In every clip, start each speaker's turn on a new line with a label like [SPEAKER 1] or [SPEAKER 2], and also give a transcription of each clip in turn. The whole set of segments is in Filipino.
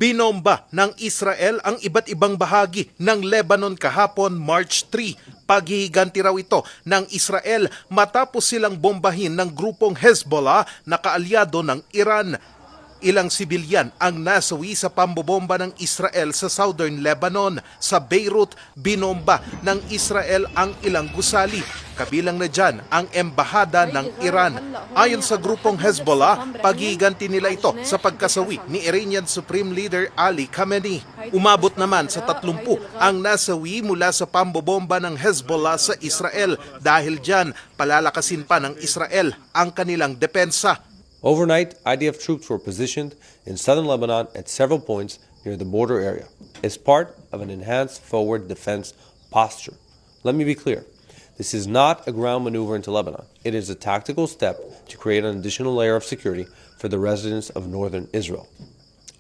[SPEAKER 1] Binomba ng Israel ang iba't ibang bahagi ng Lebanon kahapon, March 3. Paghihiganti raw ito ng Israel matapos silang bombahin ng grupong Hezbollah na kaalyado ng Iran. Ilang sibilyan ang nasawi sa pambobomba ng Israel sa southern Lebanon. Sa Beirut, binomba ng Israel ang ilang gusali. Kabilang na dyan ang embahada ng Iran. Ayon sa grupong Hezbollah, paghihiganti nila ito sa pagkasawi ni Iranian Supreme Leader Ali Khamenei. Umabot naman sa 30 ang nasawi mula sa pambobomba ng Hezbollah sa Israel. Dahil dyan, palalakasin pa ng Israel ang kanilang depensa.
[SPEAKER 2] Overnight, IDF troops were positioned in southern Lebanon at several points near the border area as part of an enhanced forward defense posture. Let me be clear. This is not a ground maneuver into Lebanon. It is a tactical step to create an additional layer of security for the residents of northern Israel.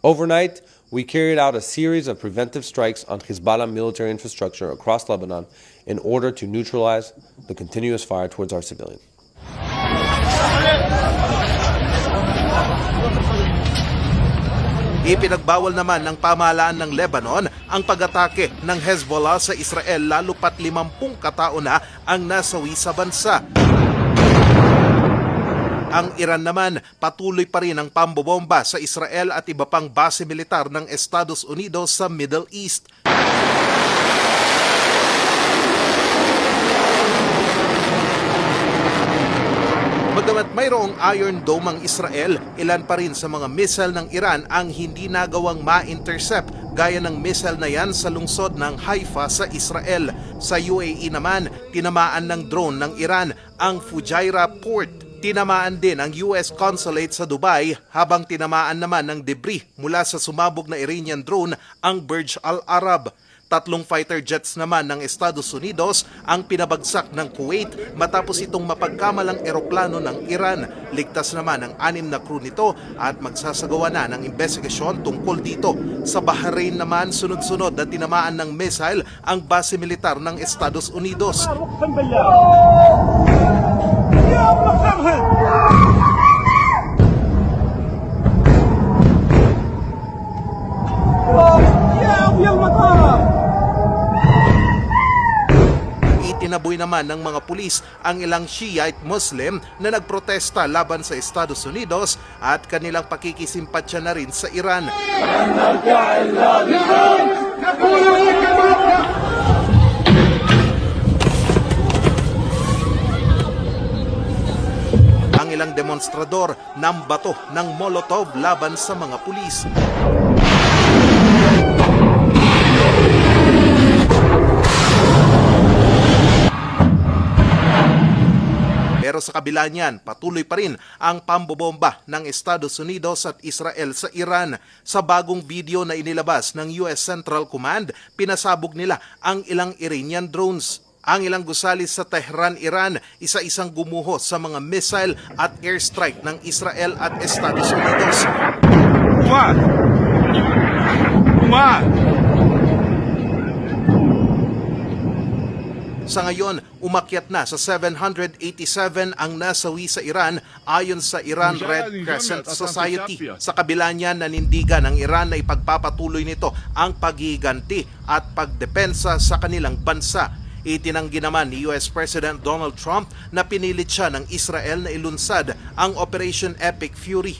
[SPEAKER 2] Overnight, we carried out a series of preventive strikes on Hezbollah military infrastructure across Lebanon in order to neutralize the continuous fire towards our civilians.
[SPEAKER 1] Ipinagbawal naman ng pamahalaan ng Lebanon ang pag-atake ng Hezbollah sa Israel lalo pat 50 katao na ang nasawi sa bansa. Ang Iran naman patuloy pa rin ang pambobomba sa Israel at iba pang base militar ng Estados Unidos sa Middle East. Bagamat mayroong Iron Dome ang Israel, ilan pa rin sa mga missile ng Iran ang hindi nagawang ma-intercept gaya ng missile na yan sa lungsod ng Haifa sa Israel. Sa UAE naman, tinamaan ng drone ng Iran ang Fujairah Port. Tinamaan din ang US Consulate sa Dubai habang tinamaan naman ng debris mula sa sumabog na Iranian drone ang Burj Al Arab. 3 fighter jets naman ng Estados Unidos ang pinabagsak ng Kuwait matapos itong mapagkamalang eroplano ng Iran. Ligtas naman ang 6 na crew nito at magsasagawa na ng investigasyon tungkol dito. Sa Bahrain naman, sunod-sunod na tinamaan ng missile ang base militar ng Estados Unidos. Itinaboy naman ng mga pulis ang ilang Shiite Muslim na nagprotesta laban sa Estados Unidos at kanilang pakikisimpatsya na rin sa Iran. Ang ilang demonstrador nambato ng Molotov laban sa mga pulis. Pero sa kabila niyan, patuloy pa rin ang pambobomba ng Estados Unidos at Israel sa Iran. Sa bagong video na inilabas ng US Central Command, pinasabog nila ang ilang Iranian drones. Ang ilang gusali sa Tehran, Iran, isa-isang gumuho sa mga missile at airstrike ng Israel at Estados Unidos. Sa ngayon, umakyat na sa 787 ang nasawi sa Iran ayon sa Iran Red Crescent Society. Sa kabila niyan, nanindigan ng Iran na ipagpapatuloy nito ang paghihiganti at pagdepensa sa kanilang bansa. Itinanggi naman ni US President Donald Trump na pinilit siya ng Israel na ilunsad ang Operation Epic Fury.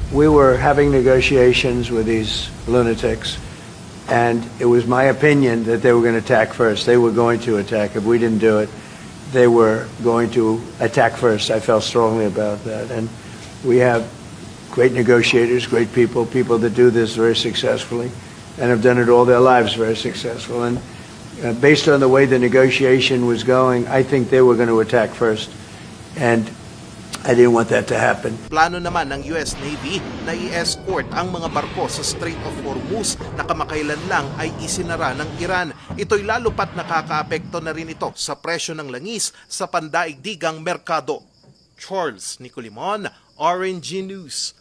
[SPEAKER 3] We were having negotiations with these lunatics. And it was my opinion that they were going to attack first. They were going to attack. If we didn't do it, they were going to attack first. I felt strongly about that. And we have great negotiators, great people, people that do this very successfully and have done it all their lives very successful. And based on the way the negotiation was going, I think they were going to attack first. And I didn't want that to happen.
[SPEAKER 1] Plano naman ng US Navy na i-escort ang mga barko sa Strait of Hormuz na kamakailan lang ay isinara ng Iran. Ito'y lalo pat nakakaapekto na rin ito sa presyo ng langis sa pandaigdigang merkado. Charles Nicolimon, RNG News.